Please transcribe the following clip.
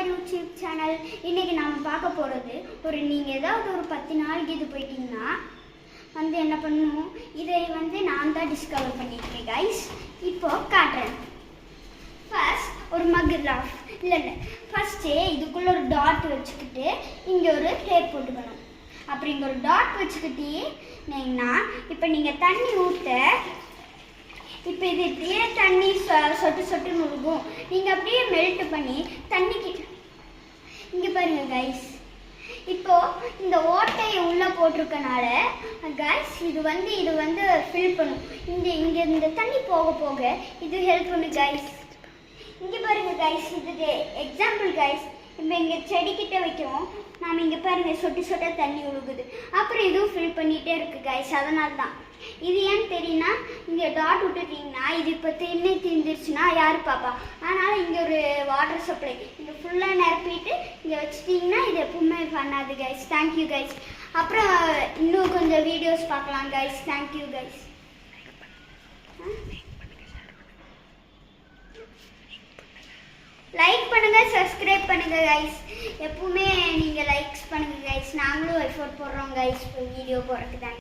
YouTube channel. இன்னைக்கு நாம பார்க்க போகிறது நீங்கள் ஏதாவது ஒரு 10 நாளைக்கு இது போயிட்டீங்கன்னா என்ன பண்ணணும், இதை நான் தான் டிஸ்கவர் பண்ணியிருக்கேன் கைஸ். இப்போ காட்டுறேன். ஃபர்ஸ்ட் ஒரு மக் கிராஃப் இல்லை ஃபர்ஸ்ட்டு இதுக்குள்ளே ஒரு டாட் வச்சுக்கிட்டு இங்கே ஒரு டேப் போட்டுக்கணும். அப்புறம் இங்கே ஒரு டாட் வச்சுக்கிட்டீங்கன்னா இப்போ நீங்கள் தண்ணி ஊற்ற இப்போ இது இப்படியே தண்ணி சொட்டு சொட்டு நுழுகும். நீங்கள் அப்படியே மெல்ட் பண்ணி தண்ணிக்கு இங்கே பாருங்கள் கைஸ். இப்போது இந்த ஓட்டையை உள்ளே போட்டிருக்கனால கைஸ் இது ஃபில் பண்ணும். இங்கே இந்த தண்ணி போக போக இது ஹெல்ப் பண்ணும் கைஸ். இங்கே பாருங்கள் கைஸ், இது எக்ஸாம்பிள் கைஸ். இப்போ இங்கே செடிக்கிட்ட வைக்கிறோம், நாம் இங்கே பாருங்கள் சொட்டு சொட்டாக தண்ணி ஒழுகுது. அப்புறம் இதுவும் ஃபில் பண்ணிகிட்டே இருக்குது கைஸ். அதனால தான் இது ஏன்னு தெரியும்னா, இங்கே டாட் விட்டுட்டிங்கன்னா இது இப்போ தீர்ந்துருச்சுன்னா யார் பாப்பா? அதனால் இங்கே ஒரு வாட்டர் சப்ளை இங்கே ஃபுல்லாக நிரப்பிட்டு இங்கே வச்சுட்டிங்கன்னா இது எப்பவுமே பண்ணாது கைஸ். Thank you guys. அப்புறம் இன்னும் கொஞ்சம் வீடியோஸ் பார்க்கலாம் கைஸ். Thank you guys. லைக் பண்ணுங்க, சப்ஸ்கிரைப் பண்ணுங்க கைஸ். எப்பவுமே நீங்கள் லைக்ஸ் பண்ணுங்க கைஸ். நாங்களும் எஃபோர்ட் போடுறோம் கைஸ் வீடியோ போடுறதுக்கு.